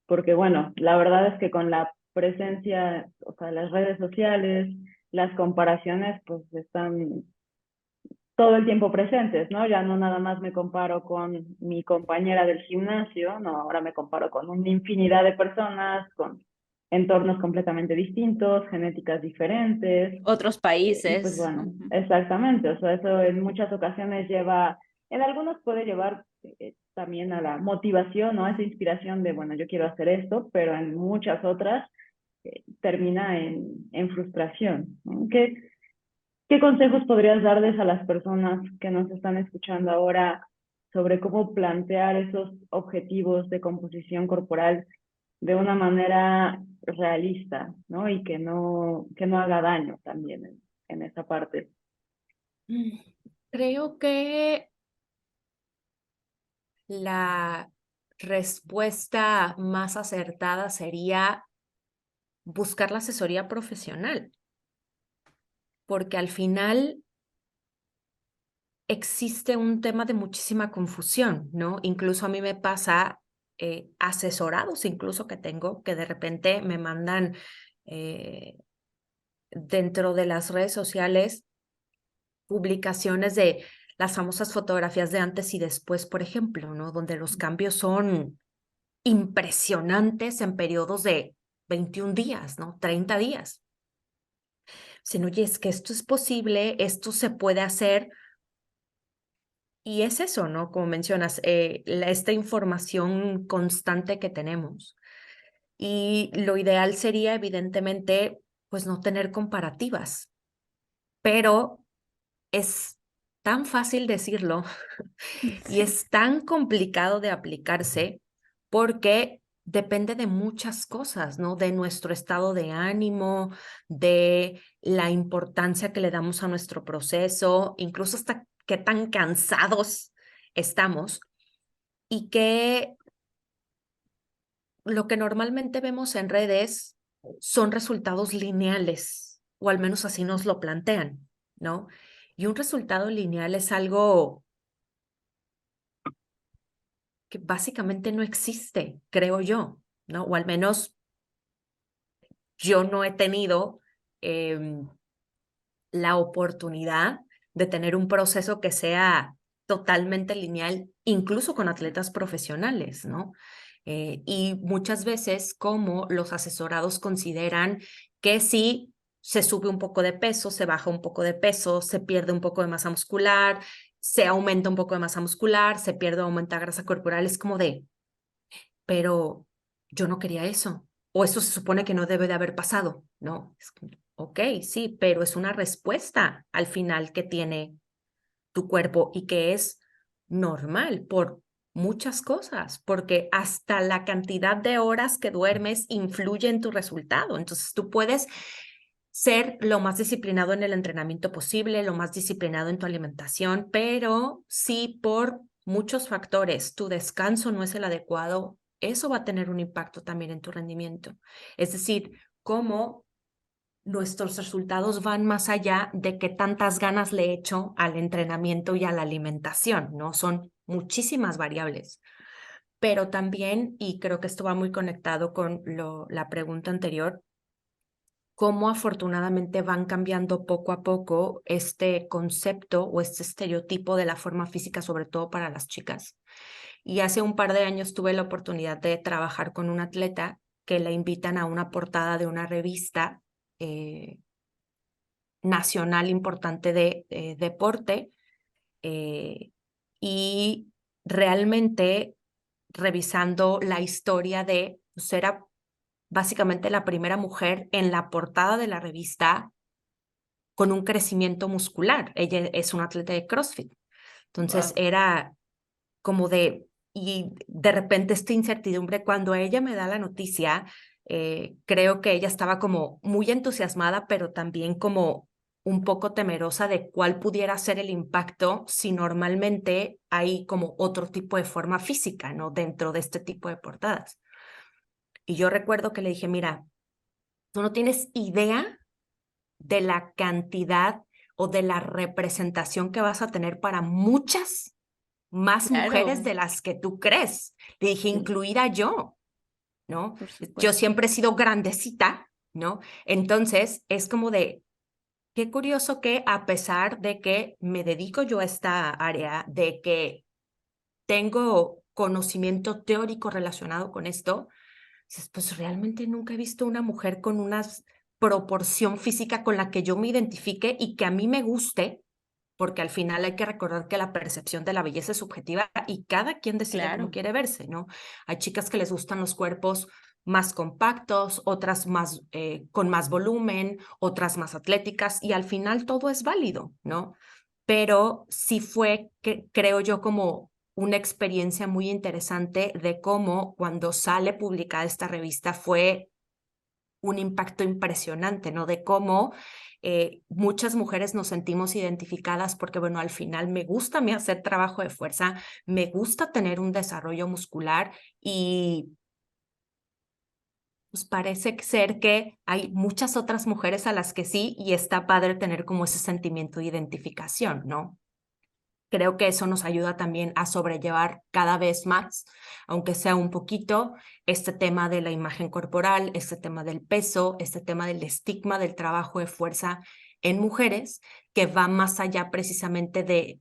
Porque bueno, la verdad es que con la presencia, o sea, las redes sociales, las comparaciones, pues están todo el tiempo presentes, ¿no? Ya no nada más me comparo con mi compañera del gimnasio, no, ahora me comparo con una infinidad de personas, con entornos completamente distintos, genéticas diferentes, Otros y pues países. bueno, exactamente, o sea, eso en muchas ocasiones lleva, en algunos puede llevar también a la motivación, ¿no? Esa inspiración de, bueno, yo quiero hacer esto, pero en muchas otras termina en frustración, ¿no? ¿Qué consejos podrías darles a las personas que nos están escuchando ahora sobre cómo plantear esos objetivos de composición corporal de una manera realista, ¿no? Y que no haga daño también en esa parte? Creo que la respuesta más acertada sería buscar la asesoría profesional, porque al final existe un tema de muchísima confusión, ¿no? Incluso a mí me pasa, asesorados incluso que tengo, que de repente me mandan dentro de las redes sociales publicaciones de las famosas fotografías de antes y después, por ejemplo, ¿no? Donde los cambios son impresionantes en periodos de 21 días, ¿no? 30 días. Dicen, oye, es que esto es posible, esto se puede hacer. Y es eso, ¿no? Como mencionas, esta información constante que tenemos. Y lo ideal sería, evidentemente, pues no tener comparativas, pero es tan fácil decirlo y es tan complicado de aplicarse porque depende de muchas cosas, ¿no? De nuestro estado de ánimo, de la importancia que le damos a nuestro proceso, incluso hasta qué tan cansados estamos y que lo que normalmente vemos en redes son resultados lineales, o al menos así nos lo plantean, ¿no? Y un resultado lineal es algo que básicamente no existe, creo yo, ¿no? O al menos yo no he tenido la oportunidad de tener un proceso que sea totalmente lineal, incluso con atletas profesionales, ¿no? Y muchas veces como los asesorados consideran que si se sube un poco de peso, se baja un poco de peso, se pierde un poco de masa muscular, se aumenta un poco de masa muscular, se pierde o aumenta grasa corporal, es como de, pero yo no quería eso, o eso se supone que no debe de haber pasado, ¿no? Ok, sí, pero es una respuesta al final que tiene tu cuerpo y que es normal por muchas cosas, porque hasta la cantidad de horas que duermes influye en tu resultado. Entonces tú puedes ser lo más disciplinado en el entrenamiento posible, lo más disciplinado en tu alimentación, pero si por muchos factores tu descanso no es el adecuado, eso va a tener un impacto también en tu rendimiento. Es decir, cómo nuestros resultados van más allá de qué tantas ganas le echo al entrenamiento y a la alimentación, ¿no? Son muchísimas variables. Pero también, y creo que esto va muy conectado con la pregunta anterior, cómo afortunadamente van cambiando poco a poco este concepto o este estereotipo de la forma física, sobre todo para las chicas. Y hace un par de años tuve la oportunidad de trabajar con un atleta que le invitan a una portada de una revista nacional importante de deporte y realmente revisando la historia de, pues era básicamente la primera mujer en la portada de la revista con un crecimiento muscular. Ella es una atleta de CrossFit. Entonces Wow. era como y de repente esta incertidumbre, cuando ella me da la noticia, creo que ella estaba como muy entusiasmada, pero también como un poco temerosa de cuál pudiera ser el impacto si normalmente hay como otro tipo de forma física, ¿no? Dentro de este tipo de portadas. Y yo recuerdo que le dije, mira, tú no tienes idea de la cantidad o de la representación que vas a tener para muchas más mujeres Claro, de las que tú crees. Le dije, Sí. incluida yo, ¿no? por Yo supuesto. siempre he sido grandecita, ¿no? Entonces, es como de, qué curioso que a pesar de que me dedico yo a esta área, de que tengo conocimiento teórico relacionado con esto, pues realmente nunca he visto una mujer con una proporción física con la que yo me identifique y que a mí me guste, porque al final hay que recordar que la percepción de la belleza es subjetiva y cada quien decide cómo Claro, quiere verse, ¿no? Hay chicas que les gustan los cuerpos más compactos, otras más con más volumen, otras más atléticas y al final todo es válido, ¿no? Pero sí fue, creo yo, como una experiencia muy interesante de cómo cuando sale publicada esta revista fue un impacto impresionante, ¿no? De cómo muchas mujeres nos sentimos identificadas porque, bueno, al final me gusta a mí hacer trabajo de fuerza, me gusta tener un desarrollo muscular y pues parece ser que hay muchas otras mujeres a las que sí y está padre tener como ese sentimiento de identificación, ¿no? Creo que eso nos ayuda también a sobrellevar cada vez más, aunque sea un poquito, este tema de la imagen corporal, este tema del peso, este tema del estigma del trabajo de fuerza en mujeres que va más allá precisamente de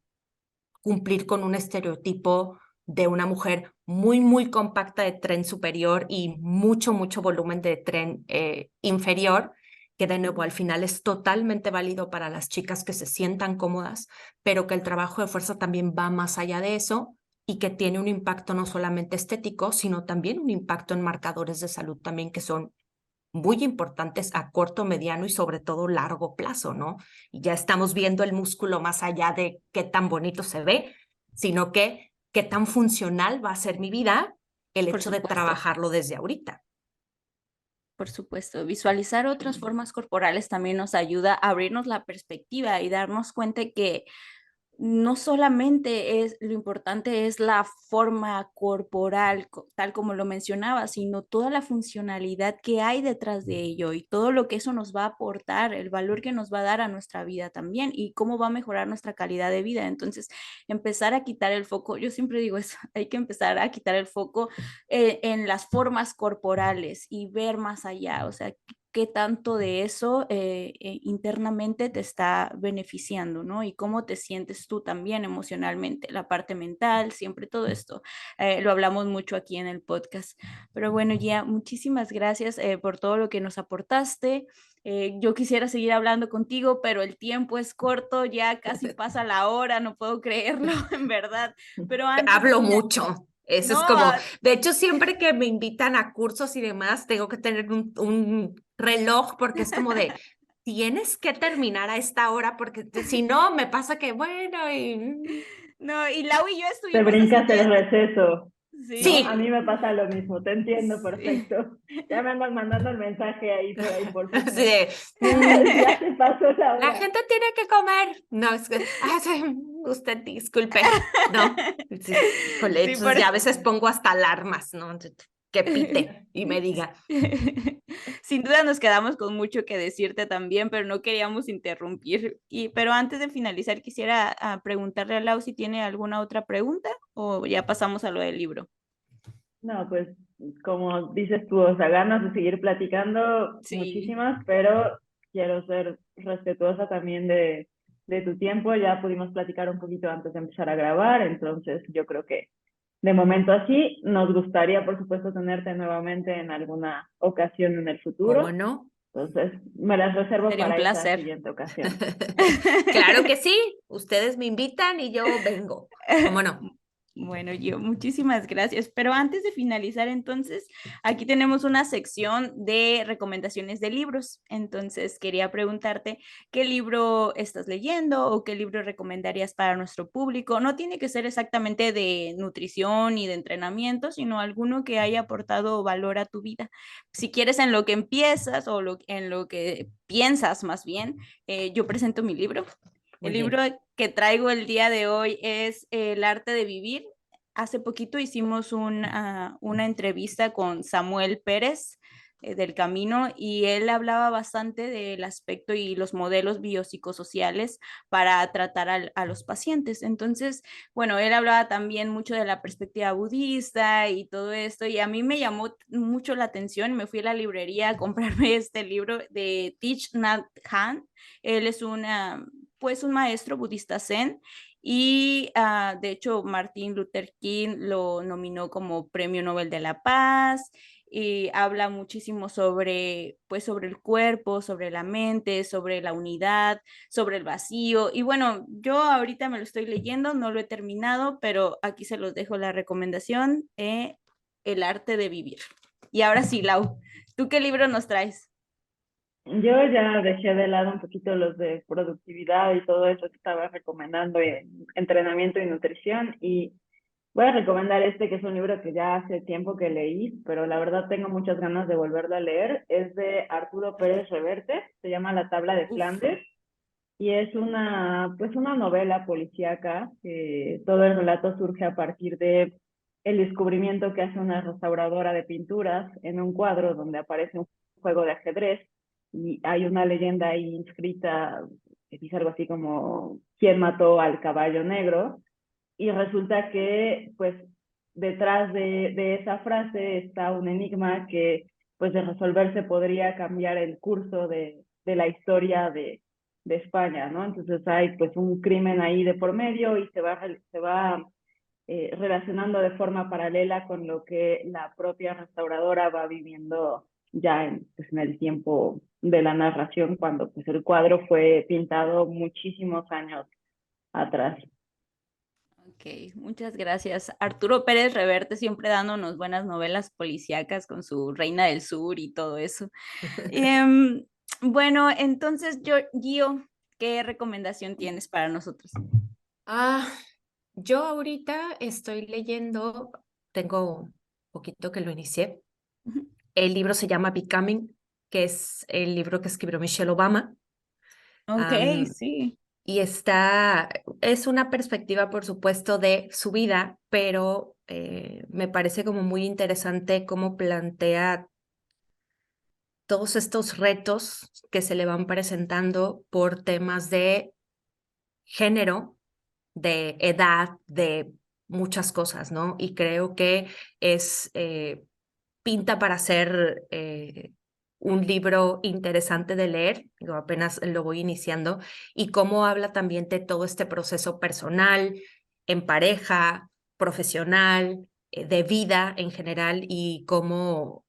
cumplir con un estereotipo de una mujer muy, muy compacta de tren superior y mucho, mucho volumen de tren inferior, que de nuevo al final es totalmente válido para las chicas que se sientan cómodas, pero que el trabajo de fuerza también va más allá de eso y que tiene un impacto no solamente estético, sino también un impacto en marcadores de salud también que son muy importantes a corto, mediano y sobre todo largo plazo, ¿no? Y ya estamos viendo el músculo más allá de qué tan bonito se ve, sino que qué tan funcional va a ser mi vida el Por hecho de supuesto. trabajarlo desde ahorita. Por supuesto, visualizar otras formas corporales también nos ayuda a abrirnos la perspectiva y darnos cuenta que no solamente es lo importante es la forma corporal, tal como lo mencionaba, sino toda la funcionalidad que hay detrás de ello y todo lo que eso nos va a aportar, el valor que nos va a dar a nuestra vida también y cómo va a mejorar nuestra calidad de vida. Entonces, empezar a quitar el foco, yo siempre digo eso, hay que empezar a quitar el foco en las formas corporales y ver más allá, o sea, qué tanto de eso internamente te está beneficiando, ¿no? Y cómo te sientes tú también emocionalmente, la parte mental, siempre todo esto. Lo hablamos mucho aquí en el podcast. Pero bueno, ya, muchísimas gracias por todo lo que nos aportaste. Yo quisiera seguir hablando contigo, pero el tiempo es corto, ya casi pasa la hora, no puedo creerlo, en verdad. Pero antes de Hablo final... mucho. Eso No, es como, de hecho, siempre que me invitan a cursos y demás, tengo que tener un reloj porque es como de, tienes que terminar a esta hora porque si no, me pasa que, bueno, y... no, y Lau y yo Te estuvimos así brincas el ya. receso, ¿no? A Sí, mí me pasa lo mismo, te entiendo sí. perfecto. Ya me andan mandando el mensaje ahí por Así Fitness. de, Ya se pasó la la hora. gente tiene que comer. No, es que, sí, usted disculpe, ¿no? Sí, híjole, Sí, por... entonces ya a veces pongo hasta alarmas, ¿no? Que pite y me diga. Sin duda nos quedamos con mucho que decirte también, pero no queríamos interrumpir. Pero antes de finalizar, quisiera preguntarle a Lau si tiene alguna otra pregunta o ya pasamos a lo del libro. No, pues como dices tú, o sea, ganas de seguir platicando Sí. muchísimas, pero quiero ser respetuosa también de tu tiempo. Ya pudimos platicar un poquito antes de empezar a grabar, entonces yo creo que de momento así, nos gustaría, por supuesto, tenerte nuevamente en alguna ocasión en el ¿Cómo futuro. no? Entonces, me las reservo Sería un para esa placer. siguiente ocasión. Claro que sí, ustedes me invitan y yo vengo. ¿Cómo no? Bueno, yo muchísimas gracias. Pero antes de finalizar, entonces, aquí tenemos una sección de recomendaciones de libros. Entonces, quería preguntarte qué libro estás leyendo o qué libro recomendarías para nuestro público. No tiene que ser exactamente de nutrición y de entrenamiento, sino alguno que haya aportado valor a tu vida. Si quieres, en lo que empiezas o en lo que piensas más bien, yo presento mi libro. El Muy libro bien. que traigo el día de hoy es El arte de vivir. Hace poquito hicimos una entrevista con Samuel Pérez del Camino y él hablaba bastante del aspecto y los modelos biopsicosociales para tratar a los pacientes. Entonces, bueno, él hablaba también mucho de la perspectiva budista y todo esto y a mí me llamó mucho la atención. Me fui a la librería a comprarme este libro de Thich Nhat Hanh. Él es pues un maestro budista zen y de hecho Martin Luther King lo nominó como Premio Nobel de la Paz y habla muchísimo sobre, pues, sobre el cuerpo, sobre la mente, sobre la unidad, sobre el vacío. Y bueno, yo ahorita me lo estoy leyendo, no lo he terminado, pero aquí se los dejo la recomendación, El arte de vivir. Y ahora sí, Lau, ¿tú qué libro nos traes? Yo ya dejé de lado un poquito los de productividad y todo eso que estaba recomendando en entrenamiento y nutrición y voy a recomendar este que es un libro que ya hace tiempo que leí, pero la verdad tengo muchas ganas de volverlo a leer. Es de Arturo Pérez Reverte, se llama La Tabla de Uf, Flandes y es pues una novela policíaca que todo el relato surge a partir de el descubrimiento que hace una restauradora de pinturas en un cuadro donde aparece un juego de ajedrez y hay una leyenda ahí inscrita que dice algo así como ¿quién mató al caballo negro? Y resulta que pues detrás de esa frase está un enigma que pues de resolverse podría cambiar el curso de la historia de España, ¿no? Entonces hay pues un crimen ahí de por medio y se va relacionando de forma paralela con lo que la propia restauradora va viviendo ya pues, en el tiempo de la narración, cuando pues el cuadro fue pintado muchísimos años atrás. Ok, muchas gracias. Arturo Pérez Reverte siempre dándonos buenas novelas policíacas con su Reina del Sur y todo eso. Em, bueno, entonces, Gio, ¿qué recomendación tienes para nosotros? Ah, yo ahorita estoy leyendo, tengo un poquito que lo inicié. Ujú. El libro se llama Becoming, que es el libro que escribió Michelle Obama. Ok, Am, sí. y es una perspectiva, por supuesto, de su vida, pero me parece como muy interesante cómo plantea todos estos retos que se le van presentando por temas de género, de edad, de muchas cosas, ¿no? Y creo que es pinta para ser un libro interesante de leer, yo apenas lo voy iniciando, y cómo habla también de todo este proceso personal, en pareja, profesional, de vida en general, y cómo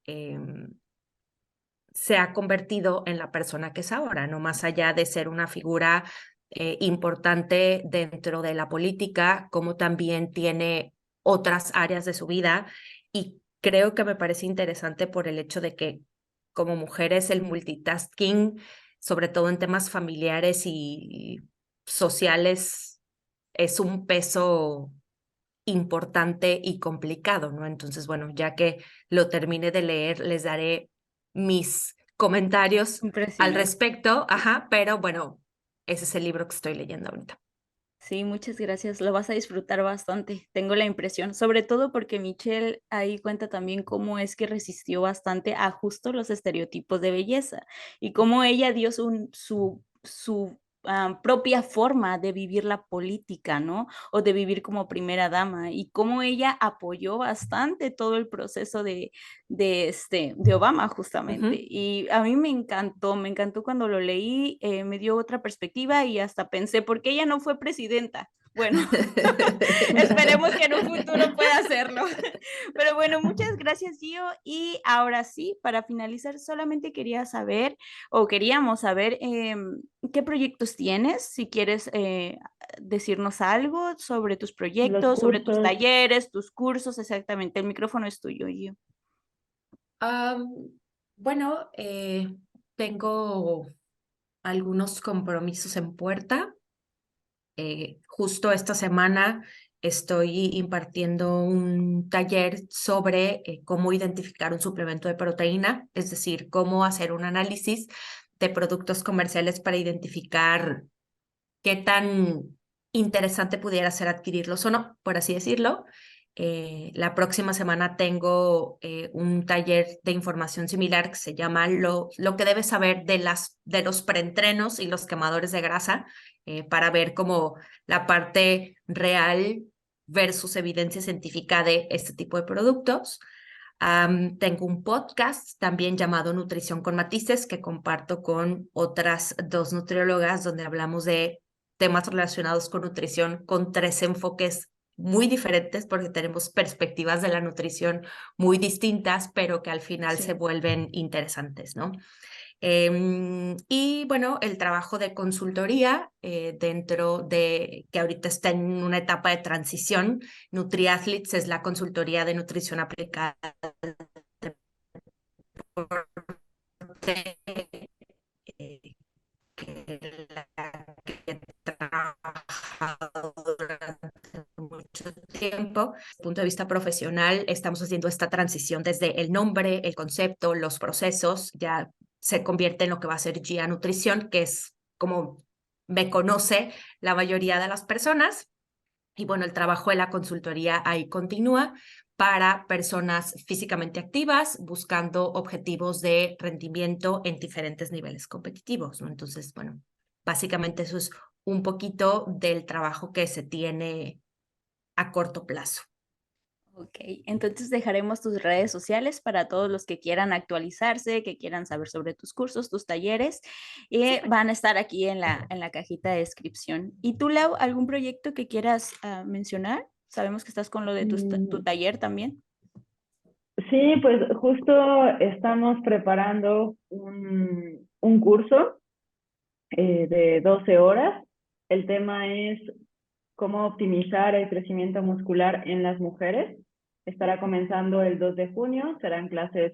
se ha convertido en la persona que es ahora, no más allá de ser una figura importante dentro de la política, como también tiene otras áreas de su vida. Y creo que me parece interesante por el hecho de que como mujeres el multitasking, sobre todo en temas familiares y sociales, es un peso importante y complicado, ¿no? Entonces, bueno, ya que lo termine de leer, les daré mis comentarios al Impresionante. respecto, ajá, pero bueno, ese es el libro que estoy leyendo ahorita. Sí, muchas gracias. Lo vas a disfrutar bastante, tengo la impresión, sobre todo porque Michelle ahí cuenta también cómo es que resistió bastante a justo los estereotipos de belleza y cómo ella dio su propia forma de vivir la política, ¿no? O de vivir como primera dama y cómo ella apoyó bastante todo el proceso de Obama justamente. Ujú. Y a mí me encantó cuando lo leí, me dio otra perspectiva y hasta pensé, ¿por qué ella no fue presidenta? Bueno, esperemos que en un futuro pueda hacerlo. Pero bueno, muchas gracias, Gio. Y ahora sí, para finalizar, solamente quería saber, o queríamos saber, qué proyectos tienes, si quieres decirnos algo sobre tus Los proyectos, sobre tus cursos, talleres, tus cursos, exactamente. El micrófono es tuyo, Gio. Am, bueno, tengo algunos compromisos en puerta. Justo esta semana estoy impartiendo un taller sobre cómo identificar un suplemento de proteína, es decir, cómo hacer un análisis de productos comerciales para identificar qué tan interesante pudiera ser adquirirlos o no, por así decirlo. La próxima semana tengo un taller de información similar que se llama lo que debes saber de los preentrenos y los quemadores de grasa, para ver como la parte real versus evidencia científica de este tipo de productos. Tengo un podcast también llamado Nutrición con Matices que comparto con otras dos nutriólogas donde hablamos de temas relacionados con nutrición con tres enfoques muy diferentes porque tenemos perspectivas de la nutrición muy distintas, pero que al final se Sí. vuelven interesantes, ¿no? Y bueno, el trabajo de consultoría dentro de que ahorita está en una etapa de transición. NutriAthletes es la consultoría de nutrición aplicada eh, que he trabajado durante mucho tiempo. Desde el punto de vista profesional, estamos haciendo esta transición desde el nombre, el concepto, los procesos, ya se convierte en lo que va a ser GIA Nutrición, que es como me conoce la mayoría de las personas. Y bueno, el trabajo de la consultoría ahí continúa para personas físicamente activas buscando objetivos de rendimiento en diferentes niveles competitivos, ¿no? Entonces, bueno, básicamente eso es un poquito del trabajo que se tiene a corto plazo. Ok, entonces dejaremos tus redes sociales para todos los que quieran actualizarse, que quieran saber sobre tus cursos, tus talleres, y van a estar aquí en la cajita de descripción. ¿Y tú, Lau, algún proyecto que quieras mencionar? Sabemos que estás con lo de tu taller también. Sí, pues justo estamos preparando un curso de 12 horas. El tema es cómo optimizar el crecimiento muscular en las mujeres. Estará comenzando el 2 de junio, serán clases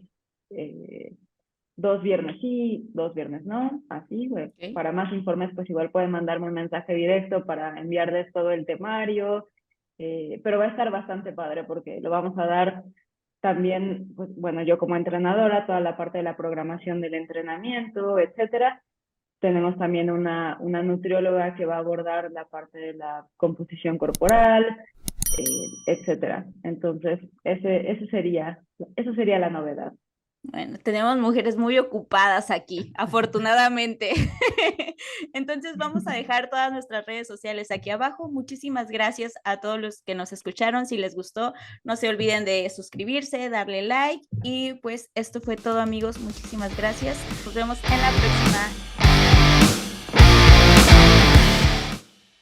2 viernes sí, 2 viernes no, así, güey. Okay. Para más informes, pues igual pueden mandarme un mensaje directo para enviarles todo el temario, pero va a estar bastante padre porque lo vamos a dar también, pues, bueno, yo como entrenadora, toda la parte de la programación del entrenamiento, etcétera. Tenemos también una nutrióloga que va a abordar la parte de la composición corporal, etcétera. Entonces, eso sería la novedad. Bueno, tenemos mujeres muy ocupadas aquí, afortunadamente. Entonces vamos a dejar todas nuestras redes sociales aquí abajo. Muchísimas gracias a todos los que nos escucharon. Si les gustó, no se olviden de suscribirse, darle like. Y pues esto fue todo, amigos. Muchísimas gracias. Nos vemos en la próxima.